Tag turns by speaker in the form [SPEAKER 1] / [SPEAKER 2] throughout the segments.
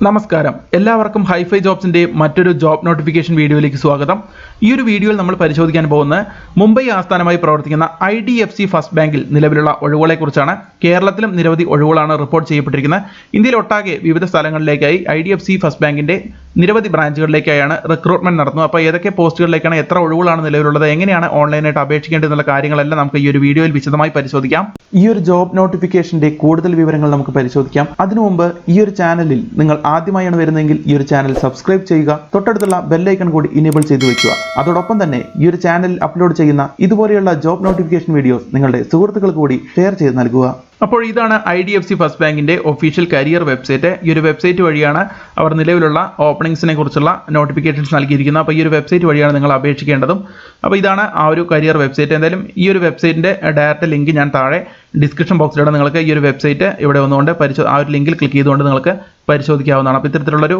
[SPEAKER 1] നമസ്കാരം, എല്ലാവർക്കും ഹൈഫൈ ജോബ്സിന്റെ മറ്റൊരു ജോബ് നോട്ടിഫിക്കേഷൻ വീഡിയോയിലേക്ക് സ്വാഗതം. ഈ ഒരു വീഡിയോയിൽ നമ്മൾ പരിശോധിക്കാൻ പോകുന്നത് മുംബൈ ആസ്ഥാനമായി പ്രവർത്തിക്കുന്ന IDFC ഫസ്റ്റ് ബാങ്കിൽ നിലവിലുള്ള ഒഴിവുകളെക്കുറിച്ചാണ്. കേരളത്തിലും നിരവധി ഒഴിവുകളാണ് റിപ്പോർട്ട് ചെയ്യപ്പെട്ടിരിക്കുന്നത്. ഇന്ത്യയിലൊട്ടാകെ വിവിധ സ്ഥലങ്ങളിലേക്കായി IDFC ഫസ്റ്റ് ബാങ്കിന്റെ നിരവധി ബ്രാഞ്ചുകളിലേക്കായാണ് റിക്രൂട്ട്മെന്റ് നടത്തുന്നത്. അപ്പോൾ ഏതൊക്കെ പോസ്റ്റുകളിലേക്കാണ്, എത്ര ഒഴിവുകളാണ് നിലവിലുള്ളത്, എങ്ങനെയാണ് ഓൺലൈനായിട്ട് അപേക്ഷിക്കേണ്ടതെന്നുള്ള കാര്യങ്ങളെല്ലാം നമുക്ക് ഈ ഒരു വീഡിയോയിൽ വിശദമായി പരിശോധിക്കാം. ഈ ഒരു ജോബ് നോട്ടിഫിക്കേഷന്റെ കൂടുതൽ വിവരങ്ങൾ നമുക്ക് പരിശോധിക്കാം. അതിനു മുമ്പ് ഈ ഒരു ചാനലിൽ നിങ്ങൾ ആദ്യമായാണ് വരുന്നതെങ്കിൽ ഈ ഒരു ചാനൽ സബ്സ്ക്രൈബ് ചെയ്യുക, തൊട്ടടുത്തുള്ള ബെൽ ഐക്കൺ കൂടി ഇനേബിൾ ചെയ്തു വെക്കുക. അതോടൊപ്പം തന്നെ ഈ ഒരു ചാനലിൽ അപ്ലോഡ് ചെയ്യുന്ന ഇതുപോലെയുള്ള ജോബ് നോട്ടിഫിക്കേഷൻ വീഡിയോസ് നിങ്ങളുടെ സുഹൃത്തുക്കൾക്ക് കൂടി ഷെയർ ചെയ്ത് നൽകുക. അപ്പോൾ ഇതാണ് IDFC ഫസ്റ്റ് ബാങ്കിന്റെ ഒഫീഷ്യൽ കരിയർ വെബ്സൈറ്റ്. ഈ ഒരു വെബ്സൈറ്റ് വഴിയാണ് അവർ നിലവിലുള്ള ഓപ്പണിംഗ്സിനെ കുറിച്ചുള്ള നോട്ടിഫിക്കേഷൻസ് നൽകിയിരിക്കുന്നത്. അപ്പോൾ ഈ ഒരു വെബ്സൈറ്റ് വഴിയാണ് നിങ്ങൾ അപേക്ഷിക്കേണ്ടതും. അപ്പോൾ ഇതാണ് ആ ഒരു കരിയർ വെബ്സൈറ്റ്. എന്തായാലും ഈ ഒരു വെബ്സൈറ്റിന്റെ ഡയറക്റ്റ് ലിങ്ക് ഞാൻ താഴെ ഡിസ്ക്രിപ്ഷൻ ബോക്സിലൂടെ നിങ്ങൾക്ക് ഈ ഒരു വെബ്സൈറ്റ് ഇവിടെ വന്നുകൊണ്ട് ആ ഒരു ലിങ്കിൽ ക്ലിക്ക് ചെയ്തുകൊണ്ട് നിങ്ങൾക്ക് പരിശോധിക്കാവുന്നതാണ്. അപ്പോൾ ഇത്തരത്തിലുള്ളൊരു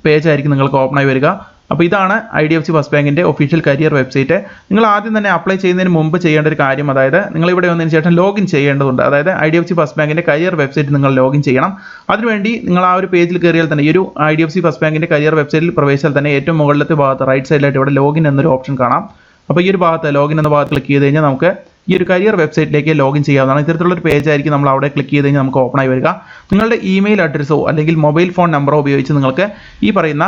[SPEAKER 1] പേജ് ആയിരിക്കും നിങ്ങൾക്ക് ഓപ്പണായി വരിക. അപ്പോൾ ഇതാണ് IDFC ഫസ്റ്റ് ബാങ്കിന്റെ ഒഫീഷ്യൽ കരിയർ വെബ്സൈറ്റ്. നിങ്ങൾ ആദ്യം തന്നെ അപ്ലൈ ചെയ്യുന്നതിന് മുമ്പ് ചെയ്യേണ്ട ഒരു കാര്യം, അതായത് നിങ്ങൾ ഇവിടെ വന്നതിന് ശേഷം ലോഗിൻ ചെയ്യേണ്ടതുണ്ട്. അതായത് IDFC ഫസ്റ്റ് ബാങ്കിന്റെ കരിയർ വെബ്സൈറ്റ് നിങ്ങൾ ലോഗിൻ ചെയ്യണം. അതിനുവേണ്ടി നിങ്ങൾ ആ ഒരു പേജിൽ കയറിയാൽ തന്നെ, ഈ ഒരു IDFC ഫസ്റ്റ് ബാങ്കിന്റെ കരിയർ വെബ്സൈറ്റിൽ പ്രവേശിച്ചാൽ തന്നെ ഏറ്റവും മുകളിലത്തെ ഭാഗത്ത് റൈറ്റ് സൈഡിലായിട്ട് ഇവിടെ ലോഗിൻ എന്നൊരു ഓപ്ഷൻ കാണാം. അപ്പോൾ ഈ ഒരു ഭാഗത്ത് ലോഗിൻ എന്ന ഭാഗത്ത് ക്ലിക്ക് ചെയ്ത് കഴിഞ്ഞാൽ നമുക്ക് ഈ ഒരു കരിയർ വെബ്സൈറ്റിലേക്ക് ലോഗിൻ ചെയ്യാവുന്നതാണ്. ഇത്തരത്തിലുള്ളൊരു പേജ് ആയിരിക്കും നമ്മൾ അവിടെ ക്ലിക്ക് ചെയ്ത് കഴിഞ്ഞാൽ നമുക്ക് ഓപ്പൺ ആയി വരിക. നിങ്ങളുടെ ഇമെയിൽ അഡ്രസ്സോ അല്ലെങ്കിൽ മൊബൈൽ ഫോൺ നമ്പറോ ഉപയോഗിച്ച് നിങ്ങൾക്ക് ഈ പറയുന്ന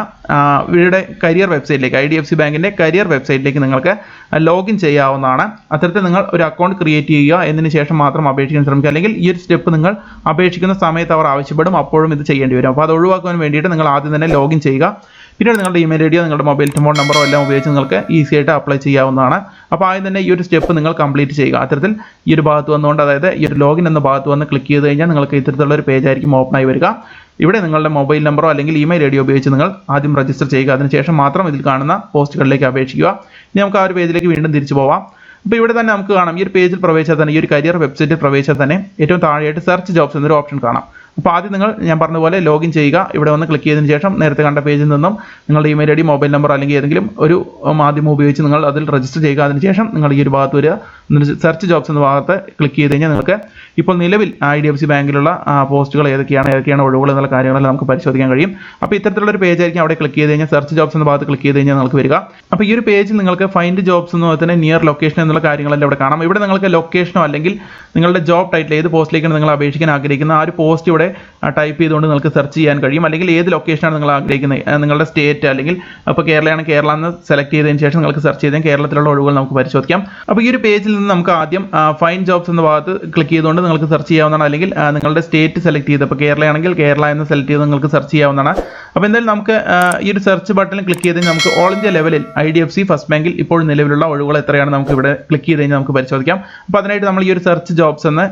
[SPEAKER 1] ഇവരുടെ കരിയർ വെബ്സൈറ്റിലേക്ക്, IDFC ബാങ്കിൻ്റെ കരിയർ വെബ്സൈറ്റിലേക്ക് നിങ്ങൾക്ക് ലോഗിൻ ചെയ്യാവുന്നതാണ്. അത്തരത്തിൽ നിങ്ങൾ ഒരു അക്കൗണ്ട് ക്രിയേറ്റ് ചെയ്യുക, എന്നതിന് ശേഷം മാത്രം അപേക്ഷിക്കാൻ ശ്രമിക്കുക. അല്ലെങ്കിൽ ഈ ഒരു സ്റ്റെപ്പ് നിങ്ങൾ അപേക്ഷിക്കുന്ന സമയത്ത് അവർ ആവശ്യപ്പെടും, അപ്പോഴും ഇത് ചെയ്യേണ്ടി വരും. അപ്പോൾ അത് ഒഴിവാക്കാൻ വേണ്ടിയിട്ട് നിങ്ങൾ ആദ്യം തന്നെ ലോഗിൻ ചെയ്യുക. പിന്നീട് നിങ്ങളുടെ ഇമെയിൽ ഐഡിയോ നിങ്ങളുടെ മൊബൈൽ ഫോൺ നമ്പറോ എല്ലാം ഉപയോഗിച്ച് നിങ്ങൾക്ക് ഈസി ആയിട്ട് അപ്ലൈ ചെയ്യാവുന്നതാണ്. അപ്പോൾ ആദ്യം തന്നെ ഈ ഒരു സ്റ്റെപ്പ് നിങ്ങൾ കംപ്ലീറ്റ് ചെയ്യുക. അത്തരത്തിൽ ഈ ഒരു ഭാഗത്ത് വന്നുകൊണ്ട്, അതായത് ഈ ഒരു ലോഗിൻ എന്ന ഭാഗത്ത് വന്ന് ക്ലിക്ക് ചെയ്ത് കഴിഞ്ഞാൽ നിങ്ങൾക്ക് ഇത്തരത്തിലുള്ള ഒരു പേജ് ആയിരിക്കും ഓപ്പൺ ആയി വരിക. ഇവിടെ നിങ്ങളുടെ മൊബൈൽ നമ്പറോ അല്ലെങ്കിൽ ഇമെയിൽ ഐഡിയോ ഉപയോഗിച്ച് നിങ്ങൾ ആദ്യം രജിസ്റ്റർ ചെയ്യുക. അതിനുശേഷം മാത്രം ഇതിൽ കാണുന്ന പോസ്റ്റുകളിലേക്ക് അപേക്ഷിക്കുക. ഇനി നമുക്ക് ആ ഒരു പേജിലേക്ക് വീണ്ടും തിരിച്ചു പോവാം. അപ്പോൾ ഇവിടെ തന്നെ നമുക്ക് കാണാം, ഈ ഒരു പേജിൽ പ്രവേശിച്ചാൽ തന്നെ, ഈ ഒരു കരിയർ വെബ്സൈറ്റിൽ പ്രവേശിച്ചാൽ തന്നെ ഏറ്റവും താഴെയായിട്ട് സെർച്ച് ജോബ്സ് എന്നൊരു ഓപ്ഷൻ കാണാം. അപ്പോൾ ആദ്യം ഞാൻ പറഞ്ഞതുപോലെ ലോഗിൻ ചെയ്യുക. ഇവിടെ വന്ന് ക്ലിക്ക് ചെയ്തതിന് ശേഷം നേരത്തെ കണ്ട പേജിൽ നിന്നും നിങ്ങളുടെ ഇമെയിൽ ഐഡി, മൊബൈൽ നമ്പർ അല്ലെങ്കിൽ ഏതെങ്കിലും ഒരു മാധ്യമം ഉപയോഗിച്ച് നിങ്ങൾ അതിൽ രജിസ്റ്റർ ചെയ്യുക. അതിനുശേഷം നിങ്ങൾ ഈ ഒരു ഭാഗത്ത് വരിക, സെർച്ച് ജോബ്സ് എന്ന ഭാഗത്ത് ക്ലിക്ക് ചെയ്ത് കഴിഞ്ഞാൽ നിങ്ങൾക്ക് ഇപ്പോൾ നിലവിൽ IDFC ബാങ്കിലുള്ള പോസ്റ്റുകൾ ഏതൊക്കെയാണ് ഒഴിവുകൾ എന്നുള്ള കാര്യങ്ങളെല്ലാം നമുക്ക് പരിശോധിക്കാൻ കഴിയും. അപ്പോൾ ഇത്തരത്തിലുള്ള ഒരു പേജ് ആയിരിക്കും അവിടെ ക്ലിക്ക് ചെയ്ത് കഴിഞ്ഞാൽ സെർച്ച് ജോബ്സ് എന്ന ഭാഗത്ത് ക്ലിക്ക് ചെയ്ത് കഴിഞ്ഞാൽ നിങ്ങൾക്ക് വരിക. അപ്പോൾ ഈ ഒരു പേജിൽ നിങ്ങൾക്ക് ഫൈൻഡ് ജോബ്സ് എന്ന് തന്നെ നിയർ ലൊക്കേഷൻ എന്നുള്ള കാര്യങ്ങളെല്ലാം ഇവിടെ കാണാം. ഇവിടെ നിങ്ങൾക്ക് ലൊക്കേഷനോ അല്ലെങ്കിൽ നിങ്ങളുടെ ജോബ് ടൈറ്റിൽ ഏത് പോസ്റ്റിലേക്കാണ് നിങ്ങൾ അപേക്ഷിക്കാൻ ആഗ്രഹിക്കുന്ന ആ ഒരു പോസ്റ്റ് ഇവിടെ ടൈപ്പ് ചെയ്തുകൊണ്ട് നിങ്ങൾക്ക് സെർച്ച് ചെയ്യാൻ കഴിയും. അല്ലെങ്കിൽ ഏത് ലൊക്കേഷനാണ് നിങ്ങൾ ആഗ്രഹിക്കുന്നത്, നിങ്ങളുടെ സ്റ്റേറ്റ്, അല്ലെങ്കിൽ അപ്പോൾ കേരളയാണ്, കേരള എന്ന് സെലക്ട് ചെയ്തതിന് ശേഷം നിങ്ങൾക്ക് സെർച്ച് ചെയ്താൽ കേരളത്തിലുള്ള ഒഴിവുകൾ നമുക്ക് പരിശോധിക്കാം. അപ്പോൾ ഈ ഒരു പേജിൽ നിന്ന് നമുക്ക് ആദ്യം ഫൈൻഡ് ജോബ്സ് എന്ന ഭാഗത്ത് ക്ലിക്ക് ചെയ്തുകൊണ്ട് നിങ്ങൾക്ക് സെർച്ച് ചെയ്യാവുന്നതാണ്. അല്ലെങ്കിൽ നിങ്ങളുടെ സ്റ്റേറ്റ് സെലക്ട് ചെയ്ത്, അപ്പോൾ കേരളയാണെങ്കിൽ കേരള എന്ന് സെലക്ട് ചെയ്ത് നിങ്ങൾക്ക് സെർച്ച് ചെയ്യാവുന്നതാണ്. അപ്പോൾ എന്തായാലും നമുക്ക് ഈ ഒരു സെർച്ച് ബട്ടണിൽ ക്ലിക്ക് ചെയ്ത് കഴിഞ്ഞാൽ നമുക്ക് ഓൾ ഇന്ത്യ ലെവലിൽ IDFC ഫസ്റ്റ് ബാങ്കിൽ ഇപ്പോൾ നിലവിലുള്ള ഒഴിവുകൾ എത്രയാണ് നമുക്ക് ഇവിടെ ക്ലിക്ക് ചെയ്ത് കഴിഞ്ഞാൽ നമുക്ക് പരിശോധിക്കാം. അപ്പോൾ അതിനായിട്ട് നമ്മൾ ഈ ഒരു സെർച്ച് ജോബ്സ് എന്ന്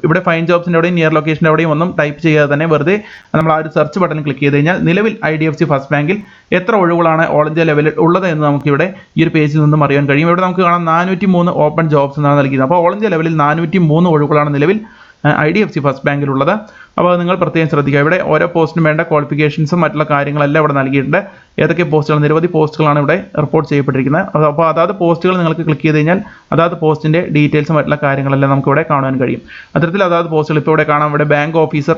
[SPEAKER 1] ഇവിടെ ഫൈൻഡ് ജോബ്സിൻ്റെ എവിടെയും നിയർ ലൊക്കേഷൻ്റെ എവിടെയും ഒന്നും ടൈപ്പ് ചെയ്യാതെ തന്നെ വെറുതെ നമ്മൾ ആ ഒരു സെർച്ച് ബട്ടൺ ക്ലിക്ക് ചെയ്ത് കഴിഞ്ഞാൽ നിലവിൽ IDFC ഫസ്റ്റ് ബാങ്കിൽ എത്ര ഒഴിവുകളാണ് ഓൾ ഇന്ത്യ ലെവലിൽ ഉള്ളത് എന്ന് നമുക്ക് ഇവിടെ ഈ ഒരു പേജിൽ നിന്നും അറിയാൻ കഴിയും. ഇവിടെ നമുക്ക് കാണാം 403 ഓപ്പൺ ജോബ്സ് എന്നാണ് നൽകിയത്. അപ്പോൾ ഓൾ ഇന്ത്യ ലെവലിൽ 403 ഒഴിവുകളാണ് നിലവിൽ IDFC ഫസ്റ്റ് ബാങ്കിലുള്ളത്. അപ്പോൾ നിങ്ങൾ പ്രത്യേകം ശ്രദ്ധിക്കുക. ഇവിടെ ഓരോ പോസ്റ്റിനും വേണ്ട ക്വാളിഫിക്കേഷൻസും മറ്റുള്ള കാര്യങ്ങളെല്ലാം ഇവിടെ നൽകിയിട്ടുണ്ട്. ഏതൊക്കെ പോസ്റ്റുകൾ, നിരവധി പോസ്റ്റുകളാണ് ഇവിടെ റിപ്പോർട്ട് ചെയ്യപ്പെട്ടിരിക്കുന്നത്. അപ്പോൾ അതാത് പോസ്റ്റുകൾ നിങ്ങൾക്ക് ക്ലിക്ക് ചെയ്ത് കഴിഞ്ഞാൽ അതാത് പോസ്റ്റിൻ്റെ ഡീറ്റെയിൽസും മറ്റുള്ള കാര്യങ്ങളെല്ലാം നമുക്ക് ഇവിടെ കാണാൻ കഴിയും. അത്തരത്തിൽ അതാത് പോസ്റ്റുകൾ ഇപ്പോൾ ഇവിടെ കാണാം. ഇവിടെ ബാങ്ക് ഓഫീസർ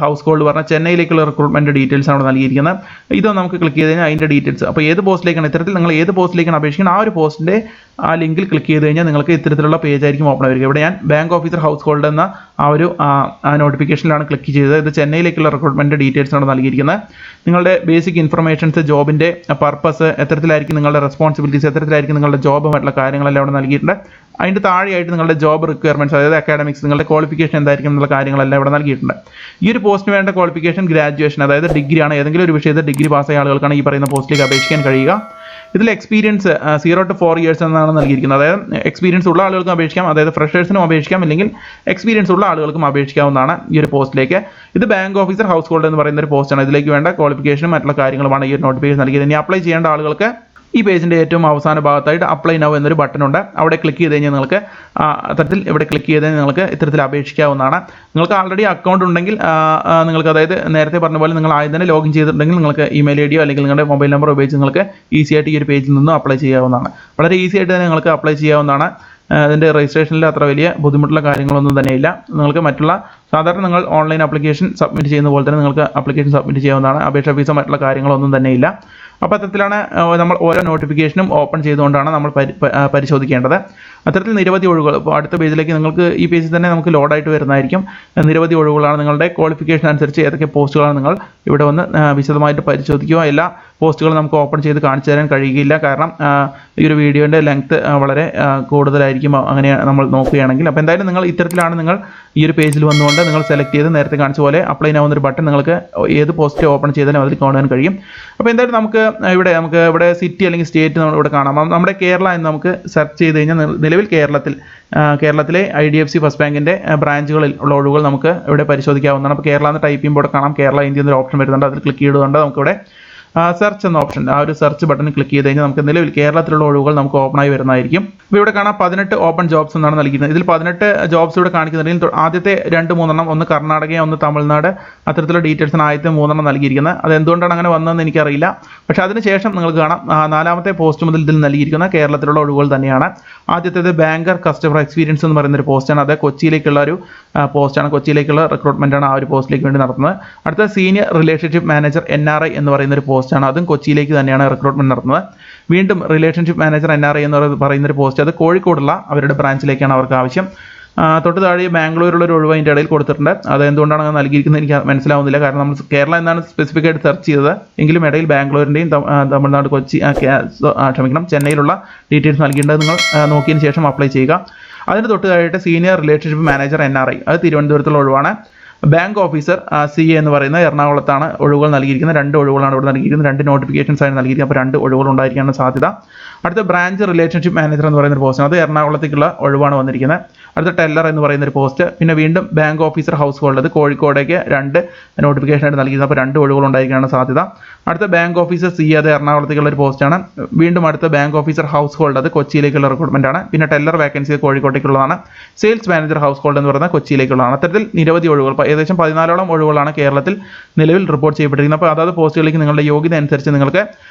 [SPEAKER 1] ഹൗസ് ഹോൾഡ് പറഞ്ഞ ചെന്നൈയിലേക്കുള്ള റിക്രൂട്ട്മെൻറ്റ് ഡീറ്റെയിൽസ് ആണ് നൽകിയിരിക്കുന്നത്. ഇത് നമുക്ക് ക്ലിക്ക് ചെയ്ത് കഴിഞ്ഞാൽ അതിൻ്റെ ഡീറ്റെയിൽസ്, അപ്പോൾ ഏത് പോസ്റ്റിലേക്കാണ്, ഇത്തരത്തിൽ നിങ്ങൾ ഏത് പോസ്റ്റിലേക്കാണ് അപേക്ഷിക്കുന്നത് ആ ഒരു പോസ്റ്റിൻ്റെ ആ ലിങ്കിൽ ക്ലിക്ക് ചെയ്ത് കഴിഞ്ഞാൽ നിങ്ങൾക്ക് ഇത്തരത്തിലുള്ള പേജ് ആയിരിക്കും ഓപ്പൺ ആയിരിക്കും. ഇവിടെ ഞാൻ ബാങ്ക് ഓഫീസർ ഹൗസ് ഹോൾഡ് എന്ന ആ ഒരു നോട്ടിഫിക്കേഷനിലാണ് ക്ലിക്ക് ചെയ്തത്. ഇത് ചെന്നൈയിലേക്കുള്ള റിക്രൂട്ട്മെൻറ്റ് ഡീറ്റെയിൽസ് ആണ് നൽകിയിരിക്കുന്നത്. നിങ്ങളുടെ ബേസിക് ഇൻഫർമേഷൻസ്, ജോബിൻ്റെ പർപ്പസ്, എത്തരത്തിലായിരിക്കും നിങ്ങളുടെ റെസ്പോൺസിബിലിറ്റീസ്, എത്തരത്തിലായിരിക്കും നിങ്ങളുടെ ജോബ്, മറ്റുള്ള കാര്യങ്ങളെല്ലാം അവിടെ നൽകിയിട്ടുണ്ട്. അതിൻ്റെ താഴെയായിട്ട് നിങ്ങളുടെ ജോബ് റിക്വയർമെൻറ്റ്സ്, അതായത് അക്കാഡമിക്സ്, നിങ്ങളുടെ ക്വാളിഫിക്കേഷൻ എന്തായിരിക്കും എന്നുള്ള കാര്യങ്ങളെല്ലാം ഇവിടെ നൽകിയിട്ടുണ്ട്. ഈ ഒരു പോസ്റ്റിന് വേണ്ട ക്വാളിഫിക്കേഷൻ ഗ്രാജുവേഷൻ, അതായത് ഡിഗ്രിയാണ്. ഏതെങ്കിലും ഒരു വിഷയത്തിൽ ഡിഗ്രി പാസ്സായ ആളുകൾക്കാണ് ഈ പറയുന്ന പോസ്റ്റിലേക്ക് അപേക്ഷിക്കാൻ കഴിയുക. ഇതിൽ എക്സ്പീരിയൻസ് 0 to 4 years എന്നാണ് നൽകിയിരിക്കുന്നത്. അതായത് എക്സ്പീരിയൻസ് ഉള്ള ആളുകൾക്കും അപേക്ഷിക്കാം, അതായത് ഫ്രഷേഴ്സിനും അപേക്ഷിക്കാം, അല്ലെങ്കിൽ എക്സ്പീരിയൻസ് ഉള്ള ആളുകൾക്കും അപേക്ഷിക്കാവുന്നതാണ് ഈ ഒരു പോസ്റ്റിലേക്ക്. ഇത് ബാങ്ക് ഓഫീസർ ഹൗസ് ഹോൾഡ് എന്ന് പറയുന്ന ഒരു പോസ്റ്റാണ്. ഇതിലേക്ക് വേണ്ട ക്വാളിഫിക്കേഷനും മറ്റുള്ള കാര്യങ്ങളുമാണ് ഈ ഒരു നോട്ടിഫിക്കേഷൻ നൽകിയത്. ഇനി അപ്ലൈ ചെയ്യേണ്ട ആളുകൾക്ക് ഈ പേജിൻ്റെ ഏറ്റവും അവസാന ഭാഗത്തായിട്ട് അപ്ലൈ നൗ എന്നൊരു ബട്ടൺ ഉണ്ട്. അവിടെ ക്ലിക്ക് ചെയ്ത് കഴിഞ്ഞാൽ നിങ്ങൾക്ക് അത്തരത്തിൽ ഇവിടെ ക്ലിക്ക് ചെയ്ത് നിങ്ങൾക്ക് ഇത്തരത്തിൽ അപേക്ഷിക്കാവുന്നതാണ്. നിങ്ങൾക്ക് ആൾറെഡി അക്കൗണ്ട് ഉണ്ടെങ്കിൽ നിങ്ങൾക്ക്, അതായത് നേരത്തെ പറഞ്ഞ പോലെ നിങ്ങൾ ആദ്യം തന്നെ ലോഗിൻ ചെയ്തിട്ടുണ്ടെങ്കിൽ നിങ്ങൾക്ക് ഇമെയിൽ ഐഡിയോ അല്ലെങ്കിൽ നിങ്ങളുടെ മൊബൈൽ നമ്പർ ഉപയോഗിച്ച് നിങ്ങൾക്ക് ഈസി ആയിട്ട് ഈ ഒരു പേജിൽ നിന്നും അപ്ലൈ ചെയ്യാവുന്നതാണ്. വളരെ ഈസി ആയിട്ട് തന്നെ നിങ്ങൾക്ക് അപ്ലൈ ചെയ്യാവുന്നതാണ്. അതിൻ്റെ രജിസ്ട്രേഷനിൽ അത്ര വലിയ ബുദ്ധിമുട്ടുള്ള കാര്യങ്ങളൊന്നും തന്നെയില്ല. നിങ്ങൾക്ക് മറ്റുള്ള സാധാരണ നിങ്ങൾ ഓൺലൈൻ ആപ്ലിക്കേഷൻ സബ്മിറ്റ് ചെയ്യുന്ന പോലെ തന്നെ നിങ്ങൾക്ക് ആപ്ലിക്കേഷൻ സബ്മിറ്റ് ചെയ്യാവുന്നതാണ്. അപേക്ഷ ഫീസോ മറ്റുള്ള കാര്യങ്ങളൊന്നും തന്നെയില്ല. അപ്പോൾ അത്തരത്തിലാണ് നമ്മൾ ഓരോ നോട്ടിഫിക്കേഷനും ഓപ്പൺ ചെയ്തുകൊണ്ടാണ് നമ്മൾ പരിശോധിക്കേണ്ടത്. അത്തരത്തിൽ നിരവധി ഒഴിവുകൾ ഇപ്പോൾ അടുത്ത പേജിലേക്ക് നിങ്ങൾക്ക് ഈ പേജിൽ തന്നെ നമുക്ക് ലോഡായിട്ട് വരുന്നതായിരിക്കും. നിരവധി ഒഴിവുകളാണ്. നിങ്ങളുടെ ക്വാളിഫിക്കേഷൻ അനുസരിച്ച് ഏതൊക്കെ പോസ്റ്റുകളാണ് നിങ്ങൾ ഇവിടെ വന്ന് വിശദമായിട്ട് പരിശോധിക്കുക. എല്ലാ പോസ്റ്റുകളും നമുക്ക് ഓപ്പൺ ചെയ്ത് കാണിച്ചു തരാൻ കഴിയുകയില്ല, കാരണം ഈ ഒരു വീഡിയോൻ്റെ ലെങ്ത്ത് വളരെ കൂടുതലായിരിക്കും അങ്ങനെ നമ്മൾ നോക്കുകയാണെങ്കിൽ. അപ്പോൾ എന്തായാലും നിങ്ങൾ ഇത്തരത്തിലാണ് നിങ്ങൾ ഈ ഒരു പേജിൽ വന്നുകൊണ്ട് നിങ്ങൾ സെലക്ട് ചെയ്ത് നേരത്തെ കാണിച്ച പോലെ അപ്ലൈ ആവുന്നൊരു ബട്ടൺ നിങ്ങൾക്ക് ഏത് പോസ്റ്റ് ഓപ്പൺ ചെയ്താലും അതിൽ കാണാൻ കഴിയും. അപ്പോൾ എന്തായാലും നമുക്ക് ഇവിടെ സിറ്റി അല്ലെങ്കിൽ സ്റ്റേറ്റ് ഇവിടെ കാണാം. നമ്മുടെ കേരള എന്ന് നമുക്ക് സെർച്ച് ചെയ്ത് കഴിഞ്ഞാൽ നിലവിൽ കേരളത്തിലെ IDFC ഫസ്റ്റ് ബാങ്കിൻ്റെ ബ്രാഞ്ചുകളിൽ ഉള്ള ഒഴിവുകൾ നമുക്ക് ഇവിടെ പരിശോധിക്കാവുന്നതാണ്. അപ്പോൾ കേരള എന്ന് ടൈപ്പ് ചെയ്യുമ്പോൾ കാണാം കേരള ഇന്ത്യ എന്നൊരു ഓപ്ഷൻ വരുന്നുണ്ട്. അതിൽ ക്ലിക്ക് ചെയ്തുകൊണ്ട് നമുക്കിവിടെ സെർച്ച് എന്ന ഓപ്ഷൻ, ആ ഒരു സെർച്ച് ബട്ടൺ ക്ലിക്ക് ചെയ്ത് കഴിഞ്ഞാൽ നമുക്ക് നിലവിൽ കേരളത്തിലുള്ള ഒഴിവുകൾ നമുക്ക് ഓപ്പണായി വരുന്നതായിരിക്കും. ഇപ്പോൾ ഇവിടെ കാണാം 18 ഓപ്പൺ ജോബ്സ് എന്നാണ് നൽകിയിരുന്നത്. ഇതിൽ 18 ജോബ്സ് ഇവിടെ കാണിക്കുന്നുണ്ടെങ്കിൽ ആദ്യത്തെ 2-3 ഒന്ന് കർണാടക, ഒന്ന് തമിഴ്നാട്, അത്തരത്തിലുള്ള ഡീറ്റെയിൽസാണ് ആദ്യത്തെ 3 നൽകിയിരിക്കുന്നത്. അത് എന്തുകൊണ്ടാണ് അങ്ങനെ വന്നതെന്ന് എനിക്കറിയില്ല. പക്ഷേ അതിനുശേഷം നിങ്ങൾക്ക് കാണാം 4ാമത്തെ പോസ്റ്റ് മുതൽ ഇതിൽ നൽകിയിരിക്കുന്ന കേരളത്തിലുള്ള ഒഴിവുകൾ തന്നെയാണ്. ആദ്യത്തേത് ബാങ്കർ കസ്റ്റമർ എക്സ്പീരിയൻസ് എന്ന് പറയുന്ന ഒരു പോസ്റ്റാണ്. അത് കൊച്ചിയിലേക്കുള്ള ഒരു പോസ്റ്റാണ്. കൊച്ചിയിലേക്കുള്ള റിക്രൂട്ട്മെൻറ്റാണ് ആ ഒരു പോസ്റ്റിലേക്ക് വേണ്ടി നടത്തുന്നത്. അടുത്ത സീനിയർ റിലേഷൻഷിപ്പ് മാനേജർ NRI എന്ന് പറയുന്ന ഒരു പോസ്റ്റാണ്. അതും കൊച്ചിയിലേക്ക് തന്നെയാണ് റിക്രൂട്ട്മെന്റ് നടത്തുന്നത്. വീണ്ടും റിലേഷൻഷിപ്പ് മാനേജർ NRI എന്ന് പറയുന്ന ഒരു പോസ്റ്റ്, അത് കോഴിക്കോടുള്ള അവരുടെ ബ്രാഞ്ചിലേക്കാണ് അവർക്ക് ആവശ്യം. തൊട്ട് താഴെ ബാംഗ്ലൂരിലുള്ള ഒരു ഒഴിവ് അതിൻ്റെ ഇടയിൽ കൊടുത്തിട്ടുണ്ട്. അത് എന്തുകൊണ്ടാണ് അങ്ങനെ നൽകിയിരിക്കുന്നത് എനിക്ക് മനസ്സിലാവുന്നില്ല, കാരണം നമ്മൾ കേരള എന്നാണ് സ്പെസിഫിക് ആയിട്ട് സെർച്ച് ചെയ്തത്. എങ്കിലും ഇടയിൽ ബാംഗ്ലൂരിൻ്റെയും തമിഴ്നാട് ചെന്നൈയിലുള്ള ഡീറ്റെയിൽസ് നൽകിയിട്ടുണ്ട്. നിങ്ങൾ നോക്കിയതിന് ശേഷം അപ്ലൈ ചെയ്യുക. അതിന് തൊട്ട് താഴെയായിട്ട് സീനിയർ റിലേഷൻഷിപ്പ് മാനേജർ NRI, അത് തിരുവനന്തപുരത്തുള്ള ഒഴിവാണ്. ബാങ്ക് ഓഫീസർ CA എന്ന് പറയുന്ന എറണാകുളത്താണ് ഒഴിവുകൾ നൽകിയിരിക്കുന്നത്. 2 ഒഴിവുകളാണ് ഇവിടെ നൽകിയിരിക്കുന്നത്. 2 നോട്ടിഫിക്കേഷൻസ് ആണ് നൽകിയിരിക്കുന്നത്. അപ്പോൾ 2 ഒഴിവുകൾ ഉണ്ടായിരിക്കാനുള്ള സാധ്യത. അടുത്ത ബ്രാഞ്ച് റിലേഷൻഷിപ്പ് മാനേജർ എന്ന് പറയുന്ന ഒരു പോസ്റ്റ്, അത് എറണാകുളത്തേക്കുള്ള ഒഴിവാണ് വന്നിരിക്കുന്നത്. അടുത്ത ടെല്ലർ എന്ന് പറയുന്ന ഒരു പോസ്റ്റ്, പിന്നെ വീണ്ടും ബാങ്ക് ഓഫീസർ ഹൗസ് ഹോൾഡ്, അത് കോഴിക്കോടേക്ക് 2 നോട്ടിഫിക്കേഷൻ ആയിട്ട് നൽകിയിരുന്നത്. അപ്പോൾ 2 ഒഴിവുകൾ ഉണ്ടായിരിക്കാനുള്ള സാധ്യത. അടുത്ത ബാങ്ക് ഓഫീസർ CA, അത് എറണാകുളത്തേക്കുള്ള ഒരു പോസ്റ്റാണ്. വീണ്ടും അടുത്ത ബാങ്ക് ഓഫീസർ ഹൗസ് ഹോൾഡ്, അത് കൊച്ചിയിലേക്കുള്ള റിക്രൂട്ട്മെന്റ് ആണ്. പിന്നെ ടെല്ലർ വേക്കൻസി കോഴിക്കോട്ടേക്കുള്ളതാണ്. സെയിൽസ് മാനേജർ ഹൗസ് ഹോൾഡ് എന്ന് പറയുന്നത് കൊച്ചിയിലേക്കുള്ളതാണ്. അത്തരത്തിൽ നിരവധി ഒഴിവുകൾ, ഏകദേശം 14ഓളം ഒഴിവുകളാണ് കേരളത്തിൽ നിലവിൽ റിപ്പോർട്ട് ചെയ്യപ്പെട്ടിരിക്കുന്നത്. അപ്പോൾ അതാത് പോസ്റ്റുകളിലേക്ക് നിങ്ങളുടെ യോഗ്യത അനുസരിച്ച് നിങ്ങൾക്ക്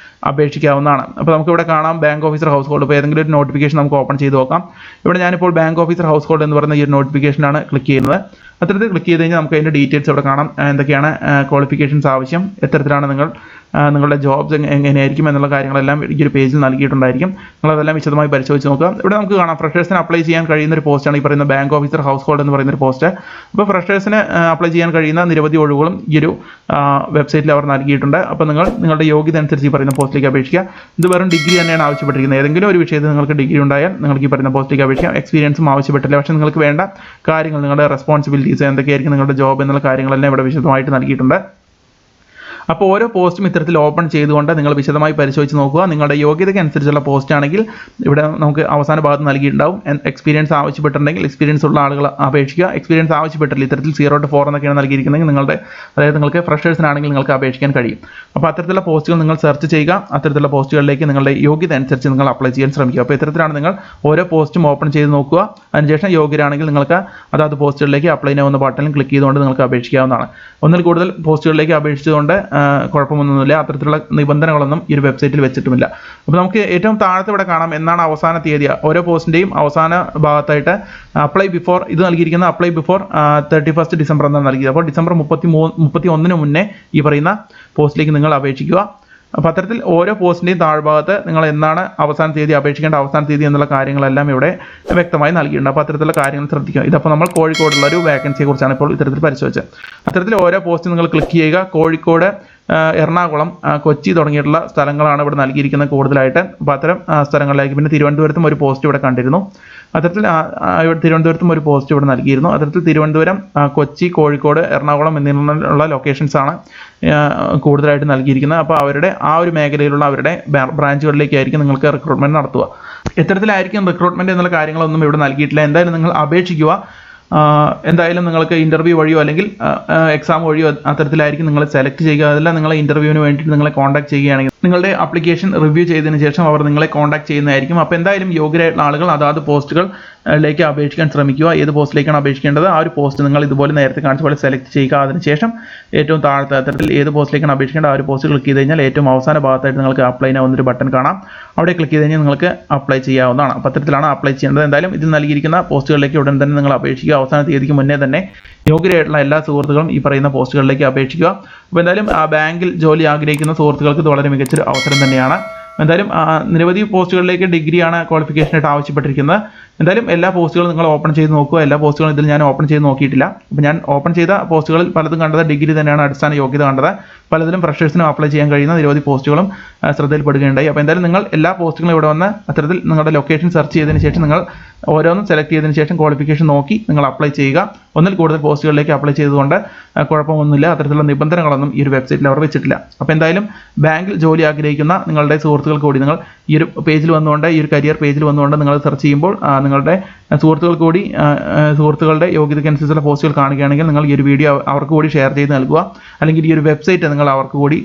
[SPEAKER 1] അപേക്ഷിക്കാവുന്നതാണ്. അപ്പോൾ നമുക്കിവിടെ കാണാം ബാങ്ക് ഓഫീസർ ഹൗസ് ഹോൾഡ്. ഇപ്പോൾ ഏതെങ്കിലും ഒരു നോട്ടിഫിക്കേഷൻ നമുക്ക് ഓപ്പൺ ചെയ്ത് നോക്കാം. ഇവിടെ ഞാനിപ്പോൾ ബാങ്ക് ഓഫീസർ ഹൗസ് ഹോൾഡ് എന്ന് പറയുന്ന ഈ ഒരു നോട്ടിഫിക്കേഷനാണ് ക്ലിക്ക് ചെയ്യുന്നത്. അത്തരത്തിൽ ക്ലിക്ക് ചെയ്ത് കഴിഞ്ഞാൽ നമുക്ക് അതിൻ്റെ ഡീറ്റെയിൽസ് ഇവിടെ കാണാം. എന്തൊക്കെയാണ് ക്വാളിഫിക്കേഷൻസ് ആവശ്യം, എത്തരത്തിലാണ് നിങ്ങളുടെ ജോബ്സ് എങ്ങനെയായിരിക്കും എന്നുള്ള കാര്യങ്ങളെല്ലാം ഈ ഒരു പേജിൽ നൽകിയിട്ടുണ്ടായിരിക്കും. നിങ്ങളതെല്ലാം വിശദമായി പരിശോധിച്ച് നോക്കുക. ഇവിടെ നമുക്ക് കാണാം ഫ്രഷേഴ്സിന് അപ്ലൈ ചെയ്യാൻ കഴിയുന്ന ഒരു പോസ്റ്റാണ് ഈ പറയുന്ന ബാങ്ക് ഓഫീസർ ഹൗസ് ഹോൾഡ് എന്ന് പറയുന്ന ഒരു പോസ്റ്റ്. അപ്പോൾ ഫ്രഷേഴ്സിന് അപ്ലൈ ചെയ്യാൻ കഴിയുന്ന നിരവധി ഒഴിവുകളും ഈ ഒരു വെബ്സൈറ്റിൽ അവർ നൽകിയിട്ടുണ്ട്. അപ്പോൾ നിങ്ങളുടെ യോഗ്യത അനുസരിച്ച് ഈ പറയുന്ന പോസ്റ്റിലേക്ക് അപേക്ഷിക്കുക. ഇത് വെറും ഡിഗ്രി തന്നെയാണ് ആവശ്യപ്പെട്ടിരിക്കുന്നത്. ഏതെങ്കിലും ഒരു വിഷയത്തിൽ നിങ്ങൾക്ക് ഡിഗ്രി ഉണ്ടായാൽ നിങ്ങൾക്ക് ഈ പറയുന്ന പോസ്റ്റിലേക്ക് അപേക്ഷിക്കാം. എക്സ്പീരിയൻസും ആവശ്യപ്പെട്ടില്ല. പക്ഷേ നിങ്ങൾക്ക് വേണ്ട കാര്യങ്ങൾ, നിങ്ങളുടെ റെസ്പോൺസിബിലിറ്റീസ് എന്തൊക്കെയായിരിക്കും, നിങ്ങളുടെ ജോബ് എന്നുള്ള കാര്യങ്ങളെല്ലാം ഇവിടെ വിശദമായിട്ട് നൽകിയിട്ടുണ്ട്. അപ്പോൾ ഓരോ പോസ്റ്റും ഇത്തരത്തിൽ ഓപ്പൺ ചെയ്തുകൊണ്ട് നിങ്ങൾ വിശദമായി പരിശോധിച്ച് നോക്കുക. നിങ്ങളുടെ യോഗ്യതയ്ക്ക് അനുസരിച്ചുള്ള പോസ്റ്റ് ആണെങ്കിൽ ഇവിടെ നമുക്ക് അവസാന ഭാഗത്ത് നൽകിയിട്ടുണ്ടാവും. എക്സ്പീരിയൻസ് ആവശ്യപ്പെട്ടിട്ടുണ്ടെങ്കിൽ എക്സ്പീരിയൻസ് ഉള്ള ആളുകൾ അപേക്ഷിക്കുക. എക്സ്പീരിയൻസ് ആവശ്യപ്പെട്ടില്ല, ഇത്തരത്തിൽ 0 to 4 എന്നൊക്കെയാണ് നൽകിയിരിക്കുന്നത്. നിങ്ങൾക്ക് ഫ്രഷേഴ്സിനാണെങ്കിൽ നിങ്ങൾക്ക് അപേക്ഷിക്കാൻ കഴിയും. അപ്പോൾ അത്തരത്തിലുള്ള പോസ്റ്റുകൾ നിങ്ങൾ സെർച്ച് ചെയ്യുക. അത്തരത്തിലുള്ള പോസ്റ്റുകളിലേക്ക് നിങ്ങളുടെ യോഗ്യത അനുസരിച്ച് നിങ്ങൾ അപ്ലൈ ചെയ്യാൻ ശ്രമിക്കുക. അപ്പോൾ ഇത്തരത്തിലാണ് നിങ്ങൾ ഓരോ പോസ്റ്റും ഓപ്പൺ ചെയ്ത് നോക്കുക. അതിനുശേഷം യോഗ്യരാണെങ്കിൽ നിങ്ങൾക്ക് അതാത് പോസ്റ്റുകളിലേക്ക് അപ്ലൈ ചെയ്യാവുന്ന ബട്ടണിൽ ക്ലിക്ക് ചെയ്തുകൊണ്ട് നിങ്ങൾക്ക് അപേക്ഷിക്കാവുന്നതാണ്. ഒന്നിൽ കൂടുതൽ പോസ്റ്റുകളിലേക്ക് അപേക്ഷിച്ചുകൊണ്ട് കുഴപ്പമൊന്നുമില്ല. അത്തരത്തിലുള്ള നിബന്ധനകളൊന്നും ഈ ഒരു വെബ്സൈറ്റിൽ വെച്ചിട്ടുമില്ല. അപ്പോൾ നമുക്ക് ഏറ്റവും താഴത്ത് ഇവിടെ കാണാം എന്നാണ് അവസാന തീയതി. ഓരോ പോസ്റ്റിൻ്റെയും അവസാന ഭാഗത്തായിട്ട് അപ്ലൈ ബിഫോർ, ഇത് നൽകിയിരിക്കുന്ന അപ്ലൈ ബിഫോർ 31 ഡിസംബർ എന്നാണ് നൽകിയത്. അപ്പോൾ ഡിസംബർ 31 മുന്നേ ഈ പറയുന്ന പോസ്റ്റിലേക്ക് നിങ്ങൾ അപേക്ഷിക്കുക. അപ്പോൾ അത്തരത്തിൽ ഓരോ പോസ്റ്റിൻ്റെയും താഴ്ഭാഗത്ത് നിങ്ങൾ എന്നാണ് അവസാന തീയതി അപേക്ഷിക്കേണ്ട അവസാന തീയതി എന്നുള്ള കാര്യങ്ങളെല്ലാം ഇവിടെ വ്യക്തമായി നൽകിയിട്ടുണ്ട്. അപ്പോൾ അത്തരത്തിലുള്ള കാര്യങ്ങൾ ശ്രദ്ധിക്കുക. ഇതപ്പോൾ നമ്മൾ കോഴിക്കോടുള്ള ഒരു വേക്കൻസിയെ കുറിച്ചാണ് ഇപ്പോൾ ഇത്തരത്തിൽ പരിശോധിച്ചത്. അത്തരത്തിൽ ഓരോ പോസ്റ്റ് നിങ്ങൾ ക്ലിക്ക് ചെയ്യുക. കോഴിക്കോട്, എറണാകുളം, കൊച്ചി തുടങ്ങിയിട്ടുള്ള സ്ഥലങ്ങളാണ് ഇവിടെ നൽകിയിരിക്കുന്നത് കൂടുതലായിട്ട്. അപ്പോൾ അത്തരം സ്ഥലങ്ങളിലേക്ക്, പിന്നെ തിരുവനന്തപുരത്തും ഒരു പോസ്റ്റ് ഇവിടെ കണ്ടിരുന്നു. അത്തരത്തിൽ തിരുവനന്തപുരത്തും ഒരു പോസ്റ്റ് ഇവിടെ നൽകിയിരുന്നു. അത്തരത്തിൽ തിരുവനന്തപുരം, കൊച്ചി, കോഴിക്കോട്, എറണാകുളം എന്നിങ്ങനെയുള്ള ലൊക്കേഷൻസാണ് കൂടുതലായിട്ട് നൽകിയിരിക്കുന്നത്. അപ്പോൾ അവരുടെ ആ ഒരു മേഖലയിലുള്ള അവരുടെ ബ്രാഞ്ചുകളിലേക്കായിരിക്കും നിങ്ങൾക്ക് റിക്രൂട്ട്മെൻറ്റ് നടത്തുക. എത്തരത്തിലായിരിക്കും റിക്രൂട്ട്മെൻറ്റ് എന്നുള്ള കാര്യങ്ങളൊന്നും ഇവിടെ നൽകിയിട്ടില്ല. എന്തായാലും നിങ്ങൾ അപേക്ഷിക്കുക. എന്തായാലും നിങ്ങൾക്ക് ഇൻ്റർവ്യൂ വഴിയോ അല്ലെങ്കിൽ എക്സാം വഴിയോ അത്തരത്തിലായിരിക്കും നിങ്ങൾ സെലക്ട് ചെയ്യുക. അതെല്ലാം നിങ്ങളെ ഇൻ്റർവ്യൂവിന് വേണ്ടിയിട്ട് നിങ്ങളെ കോൺടാക്ട് ചെയ്യുകയാണെങ്കിൽ നിങ്ങളുടെ ആപ്ലിക്കേഷൻ റിവ്യൂ ചെയ്തതിന് ശേഷം അവർ നിങ്ങളെ കോൺടാക്ട് ചെയ്യുന്നതായിരിക്കും. അപ്പോൾ എന്തായാലും യോഗ്യരായിട്ടുള്ള ആളുകൾ അതാത് പോസ്റ്റുകളിലേക്ക് അപേക്ഷിക്കാൻ ശ്രമിക്കുക. ഏത് പോസ്റ്റിലേക്കാണ് അപേക്ഷിക്കേണ്ടത് ആ ഒരു പോസ്റ്റ് നിങ്ങൾ ഇതുപോലെ നേരത്തെ കാണിച്ച പോലെ സെലക്ട് ചെയ്യുക. അതിനുശേഷം ഏറ്റവും താഴത്തെ അത്തരത്തിൽ ഏത് പോസ്റ്റിലേക്കാണ് അപേക്ഷിക്കേണ്ടത് ആ ഒരു പോസ്റ്റ് ക്ലിക്ക് ചെയ്ത് കഴിഞ്ഞാൽ ഏറ്റവും അവസാന ഭാഗത്തായിട്ട് നിങ്ങൾക്ക് അപ്ലൈ ആവുന്നൊരു ബട്ടൺ കാണാം. അവിടെ ക്ലിക്ക് ചെയ്ത് കഴിഞ്ഞാൽ നിങ്ങൾക്ക് അപ്ലൈ ചെയ്യാവുന്നതാണ്. അപ്പോൾ അത്തരത്തിലാണ് അപ്ലൈ ചെയ്യേണ്ടത്. എന്തായാലും ഇതിൽ നൽകിയിരിക്കുന്ന പോസ്റ്റുകളിലേക്ക് ഉടൻ തന്നെ നിങ്ങൾ അപേക്ഷിക്കുക. അവസാന തീയതിക്ക് മുന്നേ തന്നെ യോഗ്യരായിട്ടുള്ള എല്ലാ സുഹൃത്തുക്കളും ഈ പറയുന്ന പോസ്റ്റുകളിലേക്ക് അപേക്ഷിക്കുക. അപ്പോൾ എന്തായാലും ആ ബാങ്കിൽ ജോലി ആഗ്രഹിക്കുന്ന സുഹൃത്തുക്കൾക്ക് ഇത് വളരെ മികച്ചൊരു അവസരം തന്നെയാണ്. എന്തായാലും നിരവധി പോസ്റ്റുകളിലേക്ക് ഡിഗ്രിയാണ് ക്വാളിഫിക്കേഷനായിട്ട് ആവശ്യപ്പെട്ടിരിക്കുന്നത്. എന്തായാലും എല്ലാ പോസ്റ്റുകളും നിങ്ങൾ ഓപ്പൺ ചെയ്ത് നോക്കുക. എല്ലാ പോസ്റ്റുകളും ഇതിൽ ഞാൻ ഓപ്പൺ ചെയ്ത് നോക്കിയിട്ടില്ല. അപ്പോൾ ഞാൻ ഓപ്പൺ ചെയ്ത പോസ്റ്റുകളിൽ പലതും കണ്ടത് ഡിഗ്രി തന്നെയാണ് അടിസ്ഥാന യോഗ്യത കണ്ടത്. പലതിലും ഫ്രഷേഴ്സിനും അപ്ലൈ ചെയ്യാൻ കഴിയുന്ന നിരവധി പോസ്റ്റുകളും ശ്രദ്ധയിൽപ്പെടുകയുണ്ടായി. അപ്പോൾ എന്തായാലും നിങ്ങൾ എല്ലാ പോസ്റ്റുകളും ഇവിടെ വന്ന് അത്തരത്തിൽ നിങ്ങളുടെ ലൊക്കേഷൻ സെർച്ച് ചെയ്തതിന് ശേഷം നിങ്ങൾ ഓരോന്നും സെലക്ട് ചെയ്തതിന് ശേഷം ക്വാളിഫിക്കേഷൻ നോക്കി നിങ്ങൾ അപ്ലൈ ചെയ്യുക. ഒന്നിൽ കൂടുതൽ പോസ്റ്റുകളിലേക്ക് അപ്ലൈ ചെയ്തുകൊണ്ട് കുഴപ്പമൊന്നുമില്ല. അത്തരത്തിലുള്ള നിബന്ധനകളൊന്നും ഈ ഒരു വെബ്സൈറ്റിൽ അവർ വെച്ചിട്ടില്ല. അപ്പോൾ എന്തായാലും ബാങ്കിൽ ജോലി ആഗ്രഹിക്കുന്ന നിങ്ങളുടെ സുഹൃത്തുക്കൾക്ക് കൂടി നിങ്ങൾ ഈ ഒരു പേജിൽ വന്നുകൊണ്ട് ഈ ഒരു കരിയർ പേജിൽ വന്നുകൊണ്ട് നിങ്ങൾ സെർച്ച് ചെയ്യുമ്പോൾ നിങ്ങളുടെ സുഹൃത്തുക്കൾ കൂടി സുഹൃത്തുക്കളുടെ യോഗ്യതയ്ക്കനുസരിച്ചുള്ള പോസ്റ്റുകൾ കാണുകയാണെങ്കിൽ നിങ്ങൾ ഈ ഒരു വീഡിയോ അവർക്ക് കൂടി ഷെയർ ചെയ്ത് നൽകുക. അല്ലെങ്കിൽ ഈ ഒരു വെബ്സൈറ്റ് നിങ്ങൾ അവർക്ക് കൂടി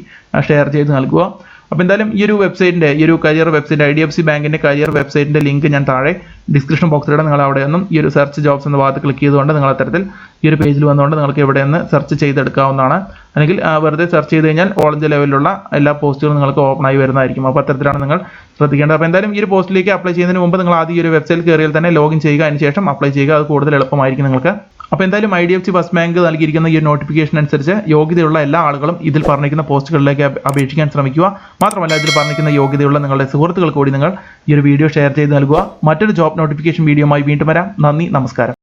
[SPEAKER 1] ഷെയർ ചെയ്ത് നൽകുക. അപ്പോൾ എന്തായാലും ഈ ഒരു വെബ്സൈറ്റിൻ്റെ ഈ ഒരു കരിയർ വെബ്സൈറ്റ് IDFC ബാങ്കിൻ്റെ കരിയർ വെബ്സൈറ്റിൻ്റെ ലിങ്ക് ഞാൻ താഴെ ഡിസ്ക്രിപ്ഷൻ ബോക്സിലൂടെ നിങ്ങൾ അവിടെ നിന്നും ഈ ഒരു സെർച്ച് ജോബ്സ് എന്ന ഭാഗത്ത് ക്ലിക്ക് ചെയ്തുകൊണ്ട് നിങ്ങൾ അത്തരത്തിൽ ഈ ഒരു പേജിൽ വന്നുകൊണ്ട് നിങ്ങൾക്ക് ഇവിടെ നിന്ന് സെർച്ച് ചെയ്തെടുക്കാവുന്നതാണ്. അല്ലെങ്കിൽ വെറുതെ സെർച്ച് ചെയ്ത് കഴിഞ്ഞാൽ ഓൾ ഇന്ത്യ ലെവലിലുള്ള എല്ലാ പോസ്റ്റുകളും നിങ്ങൾക്ക് ഓപ്പൺ ആയി വരുന്നതായിരിക്കും. അപ്പോൾ അത്തരത്തിലാണ് നിങ്ങൾ ശ്രദ്ധിക്കേണ്ടത്. അപ്പോൾ എന്തായാലും ഈ ഒരു പോസ്റ്റിലേക്ക് അപ്ലൈ ചെയ്യുന്നതിന് മുമ്പ് നിങ്ങൾ ആദ്യം ഈ ഒരു വെബ്സൈറ്റിൽ കയറിയാൽ തന്നെ ലോഗിൻ ചെയ്യുക. അതിന് ശേഷം അപ്ലൈ ചെയ്യുക. അത് കൂടുതൽ എളുപ്പമായിരിക്കും നിങ്ങൾക്ക്. അപ്പോൾ എന്തായാലും IDFC ഫസ്റ്റ് ബാങ്ക് നൽകിയിരിക്കുന്ന ഈ ഒരു നോട്ടിഫിക്കേഷൻ അനുസരിച്ച് യോഗ്യതയുള്ള എല്ലാ ആളുകളും ഇതിൽ പറഞ്ഞിരിക്കുന്ന പോസ്റ്റുകളിലേക്ക് അപേക്ഷിക്കാൻ ശ്രമിക്കുക. മാത്രമല്ല ഇതിൽ പറഞ്ഞിരിക്കുന്ന യോഗ്യതയുള്ള നിങ്ങളുടെ സുഹൃത്തുക്കൾ കൂടി നിങ്ങൾ ഈ ഒരു വീഡിയോ ഷെയർ ചെയ്ത് നൽകുക. മറ്റൊരു ജോബ് നോട്ടിഫിക്കേഷൻ വീഡിയോയുമായി വീണ്ടും വരാം. നന്ദി, നമസ്കാരം.